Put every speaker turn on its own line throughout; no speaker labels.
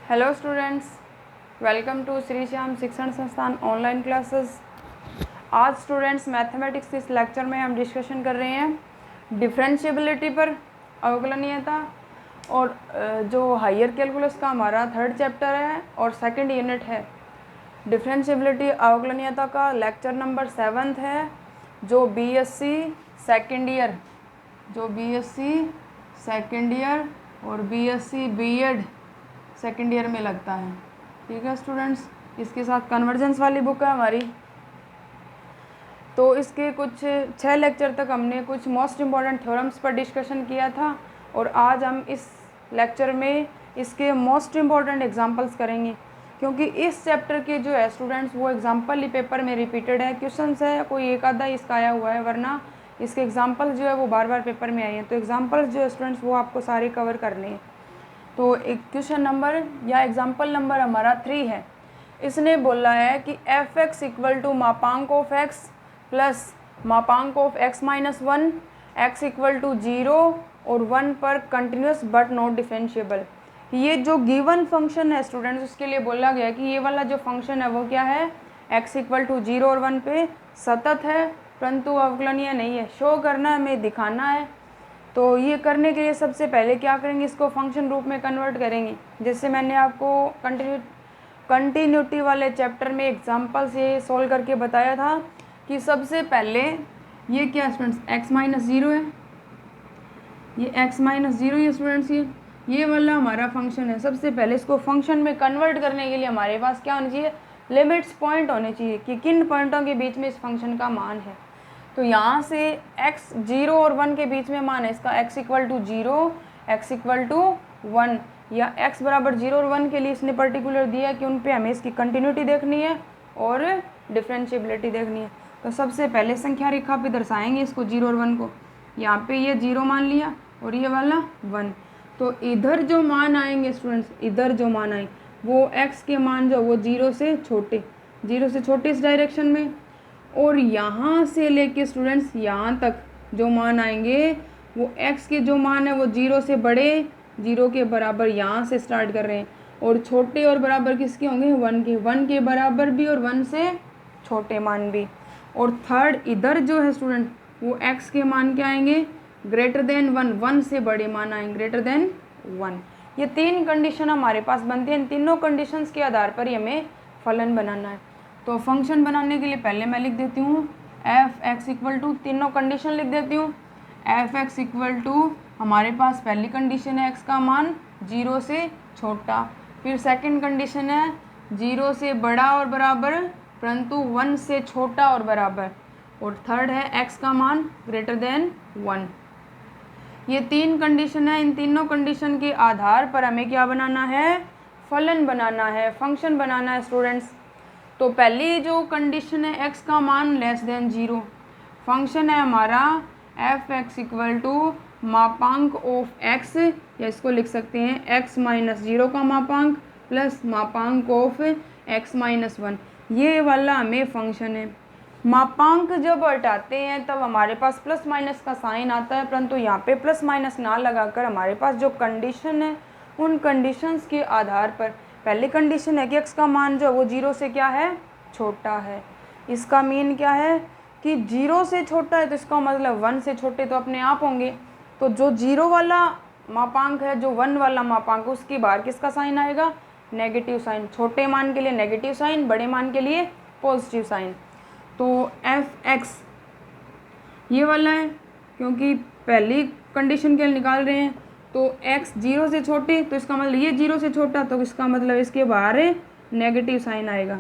Hello students, welcome to Shri Shyam Shikshan Sansthan online classes. आज students mathematics के इस लेक्चर में हम डिस्कशन कर रहे हैं डिफरेंशिएबिलिटी पर, अवकलनीयता। और जो हायर कैलकुलस का हमारा थर्ड चैप्टर है और सेकंड यूनिट है डिफरेंशिएबिलिटी अवकलनीयता का, लेक्चर नंबर 7 है, जो बीएससी सेकेंड ईयर और बीएससी बीएड सेकेंड ईयर में लगता है। ठीक है स्टूडेंट्स, इसके साथ कन्वर्जेंस वाली बुक है हमारी। तो इसके कुछ 6 लेक्चर तक हमने कुछ मोस्ट इम्पॉर्टेंट थ्योरम्स पर डिस्कशन किया था और आज हम इस लेक्चर में इसके मोस्ट इम्पॉर्टेंट एग्जांपल्स करेंगे, क्योंकि इस चैप्टर के जो है स्टूडेंट्स वो एग्जांपल ही पेपर में रिपीटेड है, क्वेश्चंस है कोई एक आधा इसका आया हुआ है, वरना इसके एग्जांपल्स जो है वो बार बार पेपर में आए हैं। तो एग्जांपल्स जो है स्टूडेंट्स वो आपको सारे कवर करने हैं। तो एक क्वेश्चन नंबर या एग्जांपल नंबर हमारा 3 है। इसने बोला है कि एफ एक्स इक्वल टू मापांक ऑफ एक्स प्लस मापांक of x minus 1, x equal to 0 और 1 पर कंटिन्यूस बट नॉट डिफरेंशिएबल। ये जो गिवन फंक्शन है स्टूडेंट्स, उसके लिए बोला गया कि ये वाला जो फंक्शन है वो क्या है, एक्स इक्वल टू 0 और 1 पे सतत है परंतु अवकलनीय नहीं है। शो करना है, हमें दिखाना है। तो ये करने के लिए सबसे पहले क्या करेंगे, इसको फंक्शन रूप में कन्वर्ट करेंगे। जैसे मैंने आपको कंटिन्यूटी वाले चैप्टर में एग्जांपल से सॉल्व करके बताया था कि सबसे पहले ये क्या स्टूडेंट्स, x माइनस 0 है, ये x माइनस 0 ये स्टूडेंट्स ये वाला हमारा फंक्शन है। सबसे पहले इसको फंक्शन में कन्वर्ट करने के लिए हमारे पास क्या होना चाहिए, लिमिट्स पॉइंट होने चाहिए कि किन पॉइंटों के बीच में इस फंक्शन का मान है। तो यहाँ से x 0 और 1 के बीच में मान है इसका, x equal to 0, x equal to 1, या x बराबर 0 और 1 के लिए इसने पर्टिकुलर दिया है कि उन पे हमें इसकी कंटिन्यूटी देखनी है और डिफरेंशिएबिलिटी देखनी है। तो सबसे पहले संख्या रेखा पे दर्शाएंगे इसको 0 और 1 को। यहाँ पे ये 0 मान लिया और ये वाला 1। तो इधर जो मान आएंगे स्टूडेंट्स, इधर जो मान आए वो x के मान जो वो 0 से छोटे इस डायरेक्शन में, और यहाँ से लेके स्टूडेंट्स यहाँ तक जो मान आएंगे वो x के जो मान है वो 0 से बड़े, 0 के बराबर यहाँ से स्टार्ट कर रहे हैं, और छोटे और बराबर किसके होंगे, 1 के बराबर भी और 1 से छोटे मान भी। और थर्ड इधर जो है स्टूडेंट वो x के मान क्या आएंगे, ग्रेटर देन 1 से बड़े मान आएंगे, ग्रेटर देन 1। ये 3 कंडीशन हमारे पास बनती हैं। इन तीनों कंडीशंस के आधार पर ही हमें फलन बनाना है। तो फंक्शन बनाने के लिए पहले मैं लिख देती हूँ एफ एक्स इक्वल टू, तीनों कंडीशन लिख देती हूँ। एफ एक्स इक्वल टू हमारे पास पहली कंडीशन है x का मान 0 से छोटा, फिर सेकंड कंडीशन है 0 से बड़ा और बराबर परंतु 1 से छोटा और बराबर, और थर्ड है x का मान ग्रेटर देन 1। ये 3 कंडीशन है। इन तीनों कंडीशन के आधार पर हमें क्या बनाना है, फलन बनाना है, फंक्शन बनाना है स्टूडेंट्स। तो पहली जो कंडीशन है x का मान लेस देन 0, फंक्शन है हमारा एफ एक्स इक्वल टू मापांक ऑफ x, या इसको लिख सकते हैं x माइनस 0 का मापांक प्लस मापांक ऑफ x माइनस 1। ये वाला हमें फंक्शन है। मापांक जब हटाते हैं तब हमारे पास प्लस माइनस का साइन आता है, परंतु यहाँ पे प्लस माइनस ना लगाकर हमारे पास जो कंडीशन है उन कंडीशंस के आधार पर, पहली कंडीशन है कि x का मान जो वो 0 से क्या है, छोटा है। इसका मीन क्या है कि 0 से छोटा है, तो इसका मतलब 1 से छोटे तो अपने आप होंगे। तो जो 0 वाला मापांक है, जो 1 वाला मापांक, उसकी बाहर किसका साइन आएगा, नेगेटिव साइन। छोटे मान के लिए नेगेटिव साइन, बड़े मान के लिए पॉजिटिव साइन। तो एफ एक्स ये वाला है, क्योंकि पहली कंडीशन के लिए निकाल रहे हैं। तो x 0 से छोटे, तो इसका मतलब ये 0 से छोटा, तो इसका मतलब इसके बाहर नेगेटिव साइन आएगा।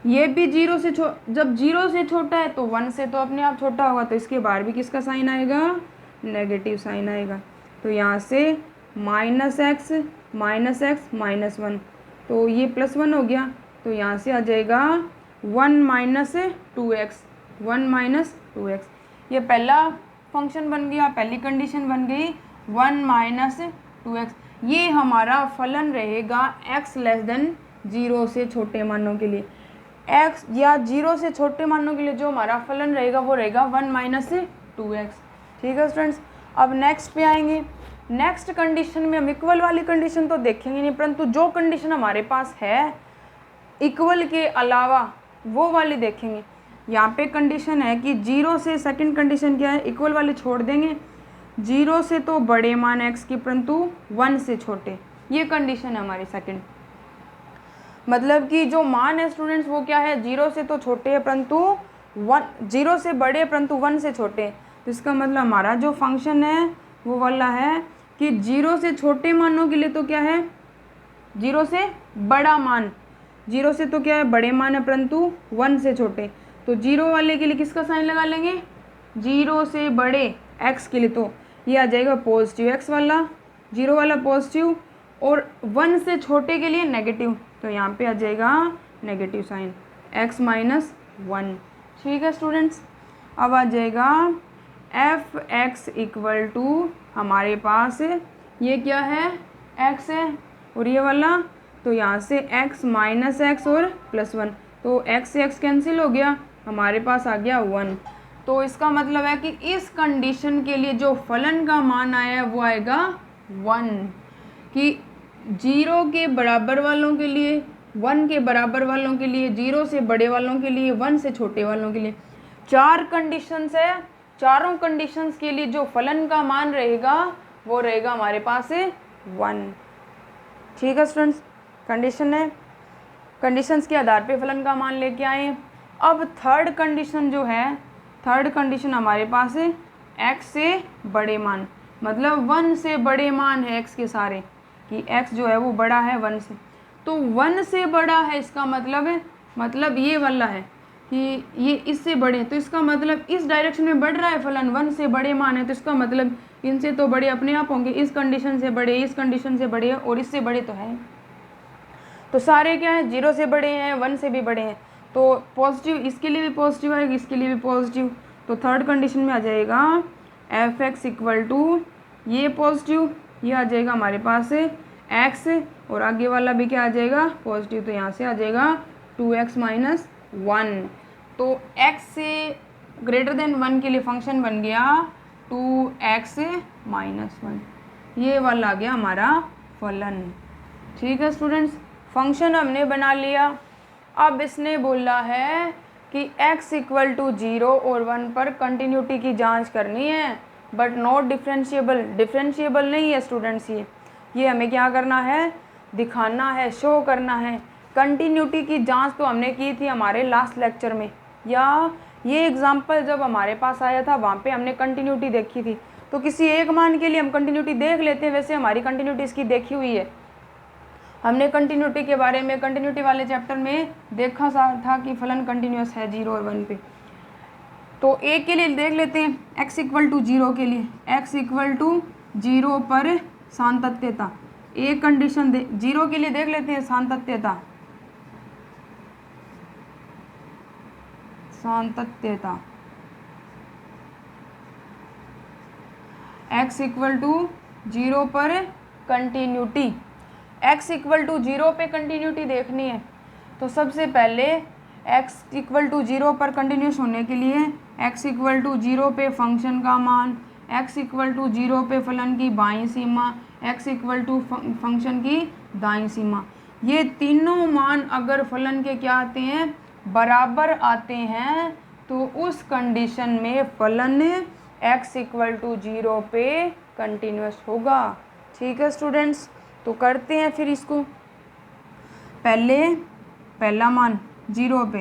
ये भी 0 से जब 0 से छोटा है तो 1 से तो अपने आप छोटा होगा, तो इसके बाहर भी किसका साइन आएगा, नेगेटिव साइन आएगा। तो यहाँ से माइनस एक्स माइनस 1, तो ये प्लस 1 हो गया। तो यहाँ से आ जाएगा 1 माइनस 2x। ये पहला फंक्शन बन गया, पहली कंडीशन बन गई 1 माइनस 2x। ये हमारा फलन रहेगा x लेस देन 0 से छोटे मानों के लिए। x या 0 से छोटे मानों के लिए जो हमारा फलन रहेगा वो रहेगा 1 माइनस 2x। ठीक है स्टूडेंट्स, अब नेक्स्ट पे आएंगे। नेक्स्ट कंडीशन में हम इक्वल वाली कंडीशन तो देखेंगे नहीं, परंतु जो कंडीशन हमारे पास है इक्वल के अलावा वो वाली देखेंगे। यहाँ पे कंडीशन है कि 0 से, सेकंड कंडीशन क्या है, इक्वल वाली छोड़ देंगे, 0 से तो बड़े मान x की परंतु 1 से छोटे, ये कंडीशन है हमारी सेकंड। मतलब कि जो मान है स्टूडेंट्स वो क्या है, 0 से तो छोटे है परंतु 0 से बड़े परंतु 1 से छोटे। तो इसका मतलब हमारा जो फंक्शन है वो वाला है कि 0 से छोटे मानों के लिए तो क्या है, 0 से बड़ा मान, 0 से तो क्या है बड़े मान है परंतु 1 से छोटे। तो 0 वाले के लिए किसका साइन लगा लेंगे, 0 से बड़े x के लिए तो ये आ जाएगा पॉजिटिव x वाला, 0 वाला पॉजिटिव, और 1 से छोटे के लिए नेगेटिव, तो यहाँ पे आ जाएगा नेगेटिव साइन x माइनस 1। ठीक है स्टूडेंट्स, अब आ जाएगा एफ एक्स इक्वल टू, हमारे पास ये क्या है x है और ये वाला, तो यहाँ से x माइनस एक्स और प्लस 1, तो x से x कैंसिल हो गया, हमारे पास आ गया 1। तो इसका मतलब है कि इस कंडीशन के लिए जो फलन का मान आया है वो आएगा 1, कि 0 के बराबर वालों के लिए, 1 के बराबर वालों के लिए, 0 से बड़े वालों के लिए, 1 से छोटे वालों के लिए, 4 कंडीशंस है, चारों कंडीशंस के लिए जो फलन का मान रहेगा वो रहेगा हमारे पास 1। ठीक है स्टूडेंट्स, कंडीशन है, कंडीशंस के आधार पे फलन का मान लेके आए। अब थर्ड कंडीशन जो है, थर्ड कंडीशन हमारे पास है x से बड़े मान, मतलब 1 से बड़े मान है x के सारे, कि x जो है वो बड़ा है 1 से, तो 1 से बड़ा है इसका मतलब है, मतलब ये वाला है कि ये इससे बड़े, तो इसका मतलब इस डायरेक्शन में बढ़ रहा है फलन, 1 से बड़े मान है, तो इसका मतलब इनसे तो बड़े अपने आप होंगे, इस कंडीशन से बड़े, इस कंडीशन से बड़े और इससे बड़े तो है, तो सारे क्या है 0 से बड़े हैं, 1 से भी बड़े हैं, तो पॉजिटिव इसके लिए भी पॉजिटिव आएगा, इसके लिए भी पॉजिटिव, तो थर्ड कंडीशन में आ जाएगा एफ एक्स इक्वल टू, ये पॉजिटिव, ये आ जाएगा हमारे पास x, और आगे वाला भी क्या आ जाएगा पॉजिटिव, तो यहाँ से आ जाएगा 2x माइनस 1। तो x से ग्रेटर देन 1 के लिए फंक्शन बन गया 2x माइनस 1, ये वाला आ गया हमारा फलन। ठीक है स्टूडेंट्स, फंक्शन हमने बना लिया। अब इसने बोला है कि x इक्वल टू 0 और 1 पर कंटिन्यूटी की जांच करनी है, बट नॉट डिफरेंशिएबल, डिफरेंशिएबल नहीं है स्टूडेंट्स, ये हमें क्या करना है, दिखाना है, शो करना है। कंटिन्यूटी की जांच तो हमने की थी हमारे लास्ट लेक्चर में, या ये एग्जांपल जब हमारे पास आया था वहाँ पे हमने कंटिन्यूटी देखी थी, तो किसी एक मान के लिए हम कंटिन्यूटी देख लेते हैं, वैसे हमारी कंटिन्यूटी इसकी देखी हुई है, हमने कंटिन्यूटी के बारे में कंटिन्यूटी वाले चैप्टर में देखा था कि फलन कंटिन्यूस है 0 और 1 पे। तो ए के लिए देख लेते हैं, x इक्वल टू 0 के लिए, x इक्वल टू 0 पर सातत्यता, एक कंडीशन 0 के लिए देख लेते हैं सातत्यता, सातत्यता x इक्वल टू 0 पर कंटिन्यूटी, x इक्वल टू 0 पे कंटिन्यूटी देखनी है, तो सबसे पहले x इक्वल टू 0 पर कंटिन्यूस होने के लिए x इक्वल टू 0 पे फंक्शन का मान, x इक्वल टू 0 पे फलन की बाईं सीमा, x इक्वल टू फंक्शन की दाईं सीमा, ये तीनों मान अगर फलन के क्या आते हैं, बराबर आते हैं, तो उस कंडीशन में फलन x इक्वल टू 0 पे कंटिन्यूस होगा। ठीक है स्टूडेंट्स, तो करते हैं फिर इसको। पहला मान 0 पे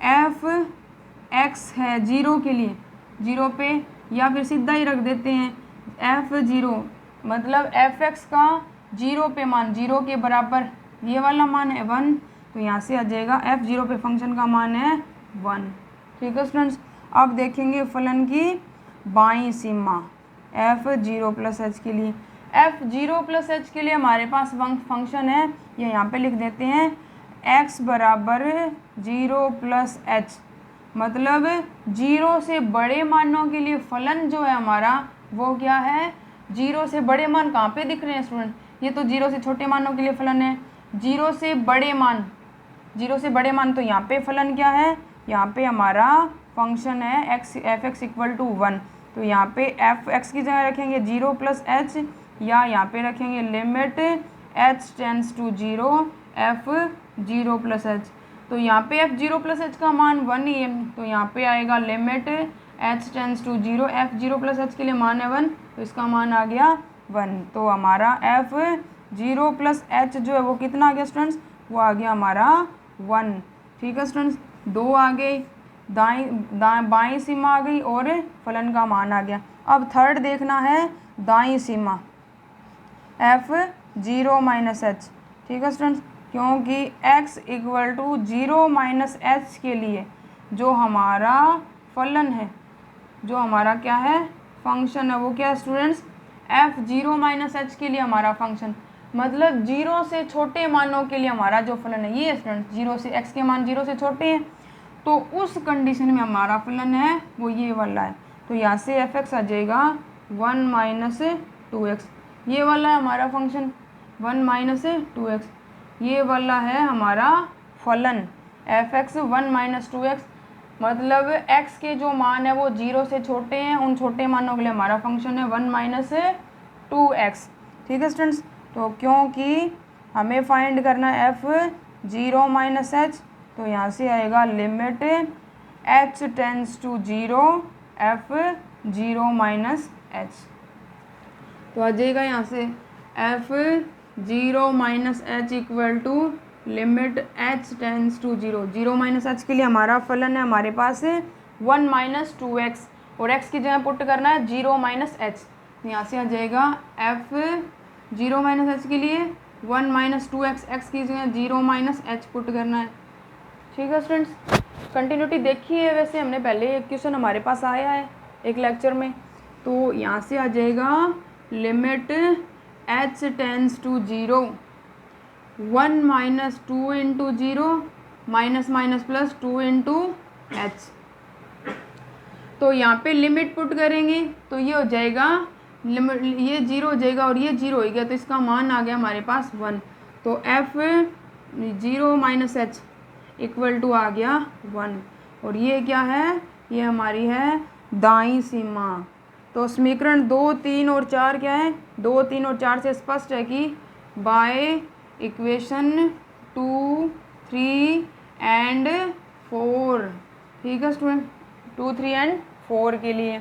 एफ एक्स है 0 के लिए, 0 पे, या फिर सीधा ही रख देते हैं f0, मतलब एफ एक्स का 0 पे मान 0 के बराबर, ये वाला मान है 1, तो यहाँ से आ जाएगा f0 पे फंक्शन का मान है 1। ठीक है स्टूडेंट्स, अब देखेंगे फलन की बाईं सीमा f0 प्लस एच के लिए, f0 प्लस एच के लिए हमारे पास फंक्शन है, ये यहाँ पे लिख देते हैं x बराबर 0 प्लस एच, मतलब 0 से बड़े मानों के लिए फलन जो है हमारा वो क्या है, 0 से बड़े मान कहाँ पे दिख रहे हैं स्टूडेंट, ये तो 0 से छोटे मानों के लिए फलन है, 0 से बड़े मान, 0 से बड़े मान, तो यहाँ पे फलन क्या है, यहाँ पे हमारा फंक्शन है एफ एक्स इक्वल टू 1, तो यहाँ पे एफ एक्स की जगह रखेंगे 0 प्लस एच, या यहाँ पे रखेंगे limit h tends to 0 f 0 plus h. तो यहाँ पे एफ 0 प्लस एच का मान 1 ही है, तो यहाँ पे आएगा limit h tends to 0 f 0 plus h के लिए मान है 1, तो इसका मान आ गया 1। तो हमारा एफ 0 प्लस एच जो है वो कितना आ गया स्टूडेंट्स, वो आ गया हमारा 1। ठीक है स्टूडेंट्स, 2 आ गए, बाईं सीमा आ गई और फलन का मान आ गया। अब थर्ड देखना है दाईं सीमा एफ 0 माइनस एच। ठीक है स्टूडेंट्स, क्योंकि x equal to 0 minus h के लिए जो हमारा फलन है, जो हमारा क्या है फंक्शन है, वो क्या है स्टूडेंट्स, f 0 माइनस एच के लिए हमारा फंक्शन, मतलब 0 से छोटे मानों के लिए हमारा जो फलन है ये स्टूडेंट्स 0 से x के मान 0 से छोटे हैं, तो उस कंडीशन में हमारा फलन है वो ये वाला है। तो यहाँ से एफ एक्स आ जाएगा 1 माइनस 2x, ये वाला है हमारा फंक्शन 1 माइनस 2x, ये वाला है हमारा फलन एफ एक्स 1 माइनस 2x, मतलब x के जो मान है वो 0 से छोटे हैं, उन छोटे मानों के लिए हमारा फंक्शन है 1 माइनस 2x। ठीक है स्टूडेंट्स, तो क्योंकि हमें फाइंड करना है एफ 0 माइनस एच, तो यहाँ से आएगा limit h tends to 0 f 0 minus h. तो आ जाएगा यहाँ से f 0 minus H equal to limit h tends to 0, 0 minus h के लिए हमारा फलन है हमारे पास 1 माइनस 2x, और x की जगह पुट करना है 0 माइनस एच। यहाँ से आ जाएगा एफ 0 माइनस एच के लिए 1 माइनस 2x, x की जगह 0 माइनस एच पुट करना है। ठीक है स्टूडेंट्स, कंटिन्यूटी देखी है, वैसे हमने पहले एक क्वेश्चन हमारे पास आया है एक लेक्चर में, तो यहाँ से आ जाएगा limit h tends to 0 1 minus 2 into 0 minus minus plus 2 into h. तो यहाँ पे लिमिट पुट करेंगे तो ये हो जाएगा लिमिट, ये 0 हो जाएगा और ये 0 हो गया, तो इसका मान आ गया हमारे पास 1। तो F 0 minus H equal to आ गया 1, और ये क्या है, ये हमारी है दाईं सीमा। तो समीकरण 2, 3 और 4 क्या है, 2, 3 और 4 से स्पष्ट है कि बाय इक्वेशन 2, 3 एंड 4। ठीक है स्टूडेंट, 2, 3 एंड 4 के लिए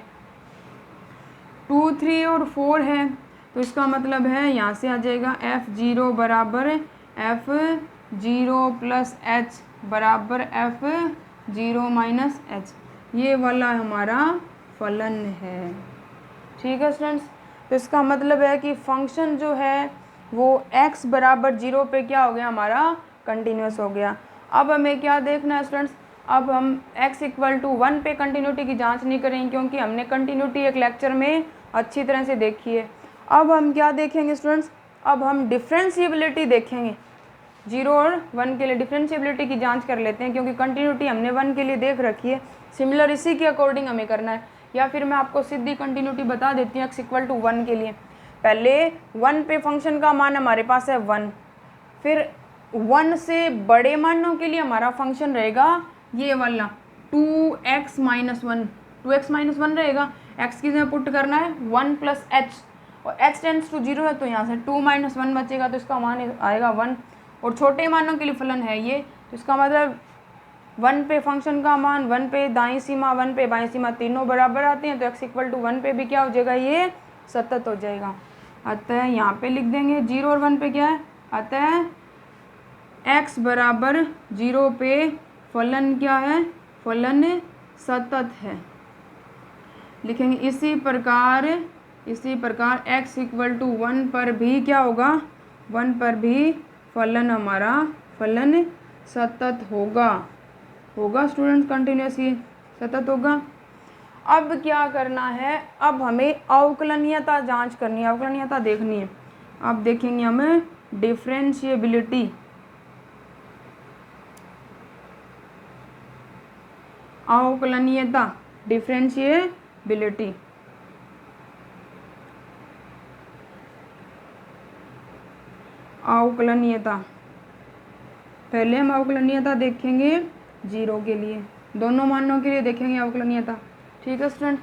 2, 3 और 4 है, तो इसका मतलब है यहाँ से आ जाएगा f0 बराबर f0 प्लस एच बराबर f0 माइनस एच, ये वाला हमारा फलन है। ठीक है स्टूडेंट्स, तो इसका मतलब है कि फंक्शन जो है वो x बराबर 0 पे क्या हो गया, हमारा कंटिन्यूस हो गया। अब हमें क्या देखना है स्टूडेंट्स, अब हम x इक्वल टू 1 पे कंटिन्यूटी की जांच नहीं करेंगे, क्योंकि हमने कंटिन्यूटी एक लेक्चर में अच्छी तरह से देखी है। अब हम क्या देखेंगे स्टूडेंट्स, अब हम डिफ्रेंशिएबिलिटी देखेंगे, 0 और 1 के लिए डिफ्रेंशिएबिलिटी की जांच कर लेते हैं, क्योंकि कंटिन्यूटी हमने 1 के लिए देख रखी है। सिमिलर इसी के अकॉर्डिंग हमें करना है, या फिर मैं आपको सीधी कंटिन्यूटी बता देती हूँ x इक्वल टू 1 के लिए। पहले 1 पे फंक्शन का मान हमारे पास है 1, फिर 1 से बड़े मानों के लिए हमारा फंक्शन रहेगा ये वाला 2x माइनस 1, 2x माइनस 1 रहेगा, x की जगह पुट करना है 1 प्लस एच, और h टेंस टू 0 है, तो यहाँ से 2 माइनस 1 बचेगा, तो इसका मान आएगा 1। और छोटे मानों के लिए फलन है ये, तो इसका मतलब 1 पे फंक्शन का मान, 1 पे दाईं सीमा, 1 पे बाईं सीमा तीनों बराबर आते हैं, तो x इक्वल टू 1 पे भी क्या हो जाएगा, ये सतत हो जाएगा। अतः यहाँ पे लिख देंगे 0 और 1 पे क्या है, अतः x बराबर 0 पे फलन क्या है, फलन सतत है, लिखेंगे। इसी प्रकार x इक्वल टू 1 पर भी क्या होगा, 1 पर भी फलन हमारा फलन सतत होगा स्टूडेंट्स, कंटिन्यूस ये सतत होगा। अब क्या करना है, अब हमें अवकलनीयता जांच करनी है, अवकलनीयता देखनी है। अब देखेंगे हमें डिफरेंशिएबिलिटी, अवकलनीयता डिफरेंशिएबिलिटी। अवकलनीयता, पहले हम अवकलनीयता देखेंगे 0 के लिए, दोनों मानों के लिए देखेंगे अवकलनीयता। ठीक है स्टूडेंट,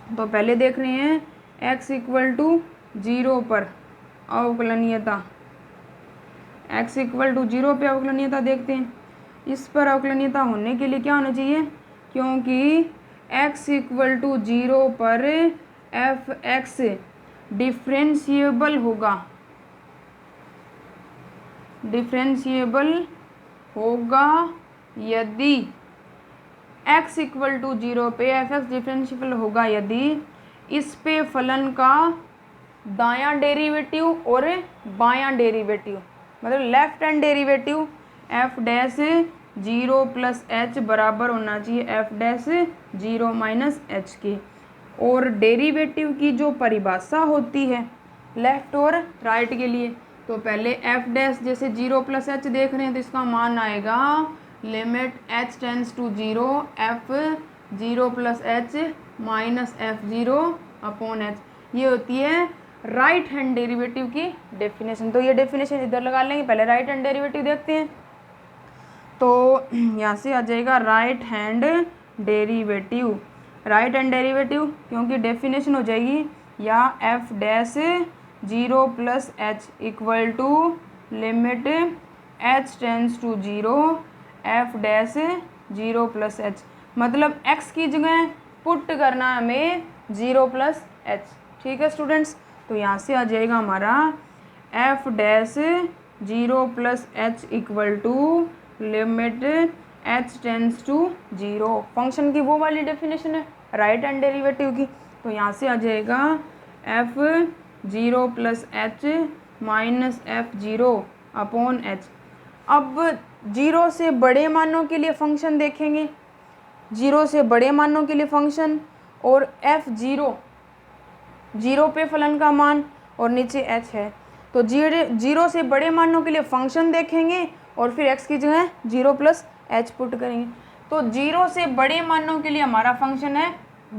तो पहले देख रहे हैं x इक्वल टू 0 पर अवकलनीयता, x इक्वल टू 0 पे अवकलनीयता देखते हैं। इस पर अवकलनीयता होने के लिए क्या होना चाहिए, क्योंकि x इक्वल टू 0 पर एफ एक्स डिफ्रेंशिएबल होगा, डिफ्रेंशिएबल होगा यदि x इक्वल टू 0 पे एफ एक्स डिफ्रेंशिएबल होगा यदि इस पे फलन का दायां डेरिवेटिव और बायां डेरिवेटिव, मतलब left hand derivative F dash 0 plus H बराबर होना चाहिए एफ डैश 0 माइनस एच के। और डेरिवेटिव की जो परिभाषा होती है लेफ्ट और राइट के लिए, तो पहले एफ डैश जैसे 0 प्लस एच देख रहे हैं तो इसका मान आएगा limit h tends to 0 f 0 plus h minus f 0 upon h. ये होती है राइट हैंड डेरिवेटिव की डेफिनेशन। तो ये डेफिनेशन इधर लगा लेंगे, पहले राइट हैंड डेरिवेटिव देखते हैं। तो यहाँ से आ जाएगा right hand derivative, right hand derivative क्योंकि डेफिनेशन हो जाएगी या f dash 0 plus h equal to limit h tends to 0 f dash 0 plus h, मतलब x की जगह पुट करना हमें 0 प्लस एच। ठीक है स्टूडेंट्स, तो यहाँ से आ जाएगा हमारा f dash 0 plus h equal to limit h tends to 0। Function की वो वाली डेफिनेशन है राइट हैंड डेरिवेटिव की। तो यहाँ से आ जाएगा F 0 plus h minus f 0 upon H. अब 0 से बड़े मानों के लिए फंक्शन देखेंगे, 0 से बड़े मानों के लिए फंक्शन और एफ 0 पे फलन का मान और नीचे एच है, तो 0 से बड़े मानों के लिए फंक्शन देखेंगे और फिर x की जगह 0 प्लस एच पुट करेंगे। तो 0 से बड़े मानों के लिए हमारा फंक्शन है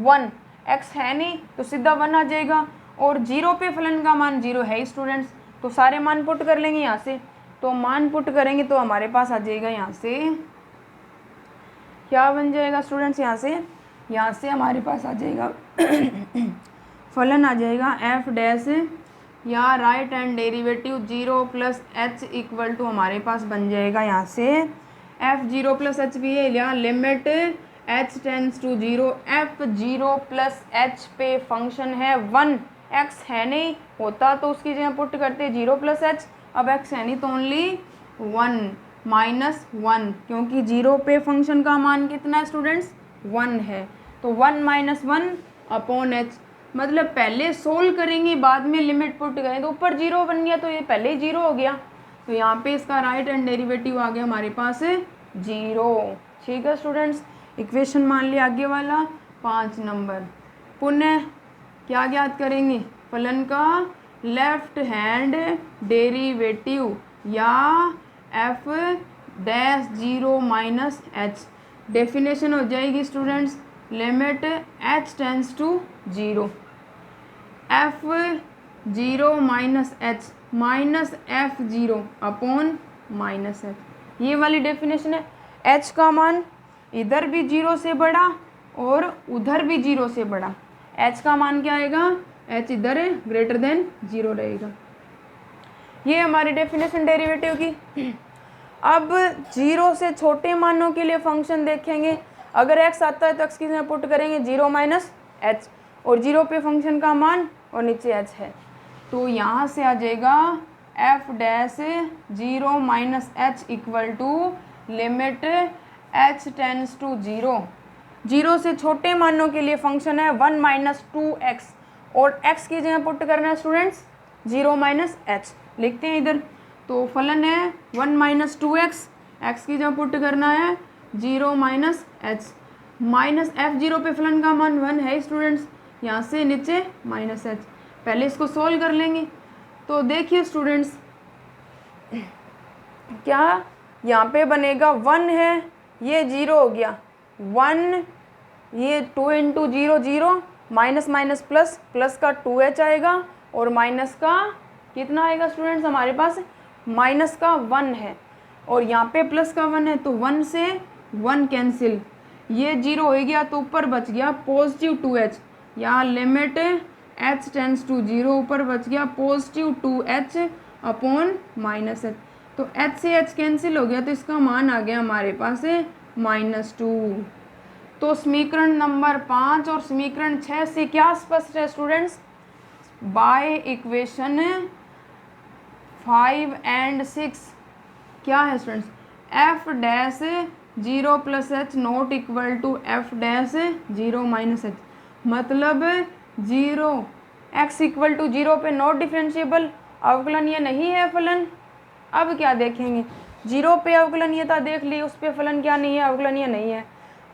1, x है नहीं तो सीधा 1 आ जाएगा, और 0 पे फलन का मान 0 है स्टूडेंट्स, तो सारे मान पुट कर लेंगे यहाँ से। तो मान पुट करेंगे तो हमारे पास आ जाएगा यहाँ से क्या बन जाएगा स्टूडेंट्स, यहाँ से हमारे पास आ जाएगा फलन आ जाएगा एफ डैश या right hand derivative 0 plus h equal to हमारे पास बन जाएगा यहाँ से एफ 0 प्लस एच भी है या limit h tends to 0 f 0 plus h पे फंक्शन है 1, एक्स है नहीं होता तो उसकी जगह पुट करते 0 प्लस एच, अब एक्स है नहीं तो ओनली 1 माइनस 1, क्योंकि 0 पे फंक्शन का मान कितना है स्टूडेंट्स 1 है, तो 1 माइनस 1 अपॉन एच, मतलब पहले सोल्व करेंगे बाद में लिमिट पुट करें तो ऊपर 0 बन गया, तो ये पहले ही 0 हो गया, तो यहाँ पे इसका राइट हैंड डेरिवेटिव आ गया हमारे पास 0। ठीक है स्टूडेंट्स, इक्वेशन मान लिया आगे वाला 5 नंबर। पुनः क्या ज्ञात करेंगे, फलन का लेफ्ट हैंड डेरिवेटिव या f dash 0 minus h. Definition हो जाएगी students limit h tends to 0 f 0 minus h minus f 0 upon minus h, ये वाली डेफिनेशन है। एच का मान इधर भी 0 से बड़ा और उधर भी 0 से बड़ा, एच का मान क्या आएगा, एच इधर है ग्रेटर देन 0 रहेगा। ये हमारी डेफिनेशन डेरिवेटिव की। अब 0 से छोटे मानों के लिए फंक्शन देखेंगे, अगर x आता है तो x की जगह पुट करेंगे 0 माइनस एच, और 0 पे फंक्शन का मान और नीचे h है, तो यहाँ से आ जाएगा f dash 0 minus H equal to limit h tends to 0। 0 से छोटे मानों के लिए फंक्शन है 1 माइनस 2x, और x की जगह पुट करना है स्टूडेंट्स 0 माइनस एच, लिखते हैं इधर, तो फलन है 1 माइनस 2x, x की जगह पुट करना है 0 माइनस एच, माइनस एफ 0 पे फलन का मान 1 है स्टूडेंट्स, यहाँ से नीचे माइनस एच। पहले इसको सोल्व कर लेंगे, तो देखिए स्टूडेंट्स क्या यहाँ पे बनेगा 1 है, ये 0 हो गया 1, ये 2 into 0 0, minus minus plus, plus का 2h आएगा और माइनस का कितना आएगा स्टूडेंट्स, हमारे पास माइनस का 1 है और यहाँ पे प्लस का 1 है, तो 1 से 1 कैंसिल, ये 0 हो गया तो ऊपर बच गया पॉजिटिव 2h, या लिमिट h टेंस टू 0 ऊपर बच गया positive 2h upon minus h। तो h से h कैंसिल हो गया तो इसका मान आ गया हमारे पास -2। तो समीकरण नंबर 5 और समीकरण 6 से क्या स्पष्ट है स्टूडेंट्स? बाय इक्वेशन 5 एंड 6 क्या है students? f dash 0 plus h not equal to f dash 0 minus h। मतलब 0 x इक्वल टू 0 पे नॉट डिफरेंशिएबल, अवकलनीय नहीं है फलन। अब क्या देखेंगे? 0 पे अवकलनीयता देख ली, उस पे फलन क्या नहीं है? अवकलनीय नहीं है।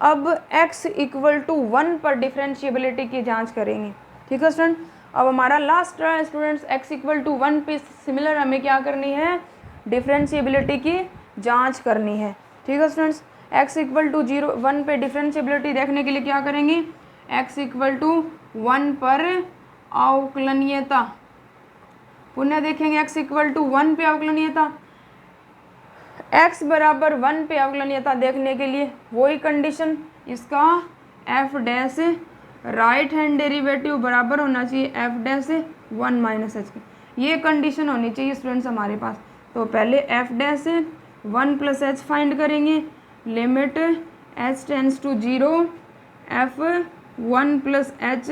अब x इक्वल टू 1 पर डिफरेंशिएबिलिटी की जांच करेंगे। ठीक है स्टूडेंट, अब हमारा लास्ट रहा है स्टूडेंट्स x इक्वल टू 1 पे सिमिलर हमें क्या करनी है? डिफरेंशिएबिलिटी की जांच करनी है। ठीक है स्टूडेंट्स, x इक्वल टू 1 पे डिफरेंशिएबिलिटी देखने के लिए क्या करेंगे? x इक्वल टू 1 पर अवकलनीयता पुनः देखेंगे। x इक्वल टू 1 पे अवकलनीयता, x बराबर 1 पे अवकलनीयता देखने के लिए वही कंडीशन, इसका f dash right hand derivative बराबर होना चाहिए f डैश 1 माइनस h की। ये कंडीशन होनी चाहिए स्टूडेंट्स हमारे पास। तो पहले f dash 1 plus h find करेंगे। Limit h tends to 0 f 1 plus h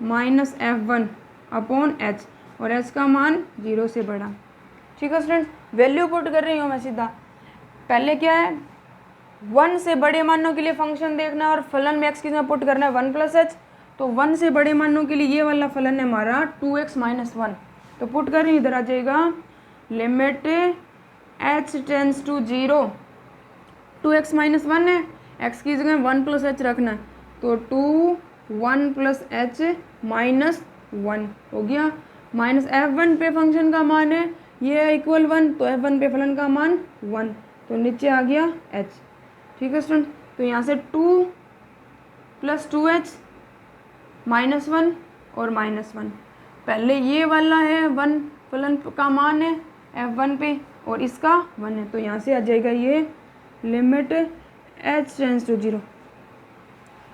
minus f1 upon h, और h का मान 0 से बड़ा। ठीक है स्टूडेंट्स, वैल्यू पुट कर रही हूँ मैं सीधा। पहले क्या है? 1 से बड़े मानों के लिए फंक्शन देखना है और फलन में x किस में पुट करना है? 1 प्लस h। तो 1 से बड़े मानों के लिए ये वाला फलन है हमारा 2x माइनस 1। तो पुट कर रही हूँ, इधर आ जाएगा limit h tends to 0 2x minus 1 है, x की जगह 1 प्लस h रखना है, तो 2 1 प्लस h माइनस 1 हो गया। माइनस f1 पे फंक्शन का मान है ये इक्वल 1, तो f1 पे फलन का मान 1, तो नीचे आ गया h। ठीक है स्टूडेंट, तो यहाँ से 2 प्लस 2h माइनस 1 और माइनस 1। पहले ये वाला है 1 फलन का मान है f1 पे और इसका 1 है, तो यहाँ से आ जाएगा ये limit h tends to 0।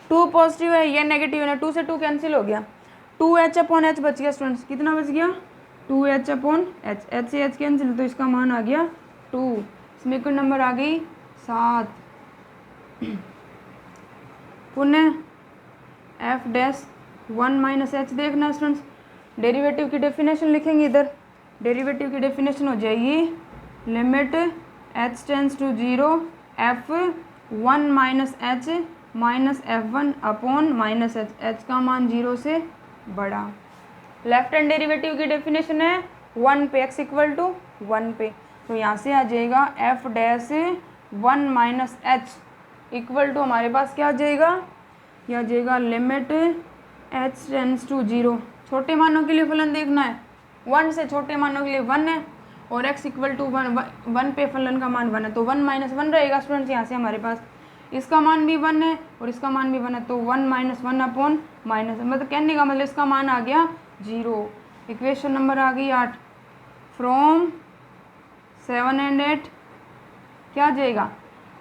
2 positive है, ये नेगेटिव है, 2 से 2 कैंसिल हो गया, 2h अपॉन h बच गया स्टूडेंट्स। कितना बच गया? 2h अपॉन h, h से h कैंसिल, तो इसका मान आ गया 2। समीकरण नंबर आ गई 7। पुनः f डैश 1 माइनस h देखना है स्टूडेंट्स। डेरिवेटिव की डेफिनेशन लिखेंगे इधर। डेरिवेटिव की डेफिनेशन हो जाएगी limit h tends to 0 f 1 minus h minus f1 upon minus h, h का मान 0 से बड़ा। लेफ्ट हैंड डेरिवेटिव की डेफिनेशन है 1 पे x इक्वल टू 1 पे, तो यहाँ से आ जाएगा f dash 1 minus h equal to हमारे पास क्या आ जाएगा? यह आ जाएगा लिमिट h टेंस टू 0। छोटे मानों के लिए फलन देखना है, 1 से छोटे मानों के लिए 1 है और x इक्वल टू 1 पे फलन का मान 1 है, तो 1 माइनस 1 रहेगा स्टूडेंट्स। यहाँ से हमारे पास इसका मान भी 1 है और इसका मान भी 1 है, तो 1 माइनस 1 अपॉन माइनस, मतलब कहने का मतलब इसका मान आ गया 0। इक्वेशन नंबर आ गई 8। फ्रॉम 7 एंड 8 क्या आ जाएगा?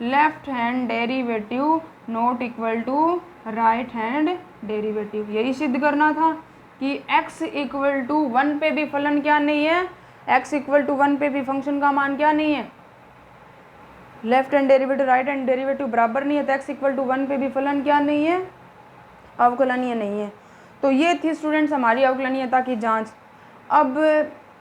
Left hand derivative not equal to right hand derivative. यही सिद्ध करना था कि x इक्वल टू 1 पे भी फलन क्या नहीं है? x इक्वल टू 1 पे भी फंक्शन का मान क्या नहीं है? Left hand derivative right hand derivative बराबर नहीं है, तो x इक्वल टू 1 पे भी फलन क्या नहीं है? अवकलनीय नहीं है। तो ये थी स्टूडेंट्स हमारी अवकलनीयता की जांच। अब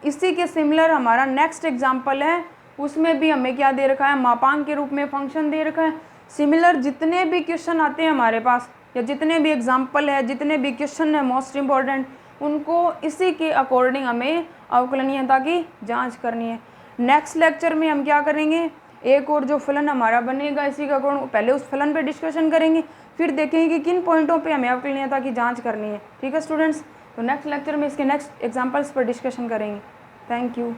इसी के सिमिलर हमारा नेक्स्ट एग्जांपल है, उसमें भी हमें क्या दे रखा है? मापांक के रूप में फंक्शन दे रखा है। सिमिलर जितने भी क्वेश्चन आते हैं हमारे पास या जितने भी एग्जांपल है, जितने भी क्वेश्चन है मोस्ट इम्पॉर्टेंट, उनको इसी के अकॉर्डिंग हमें अवकलनीयता की जांच करनी है। नेक्स्ट लेक्चर में हम क्या करेंगे? एक और जो फलन हमारा बनेगा इसी का अकॉर्डिंग पहले उस फलन पे डिस्कशन करेंगे, फिर देखेंगे कि किन पॉइंटों पे हमें अवकलनीयता की जांच करनी है। ठीक है स्टूडेंट्स, तो नेक्स्ट लेक्चर में इसके नेक्स्ट एग्जांपल्स पर डिस्कशन करेंगे। Thank you.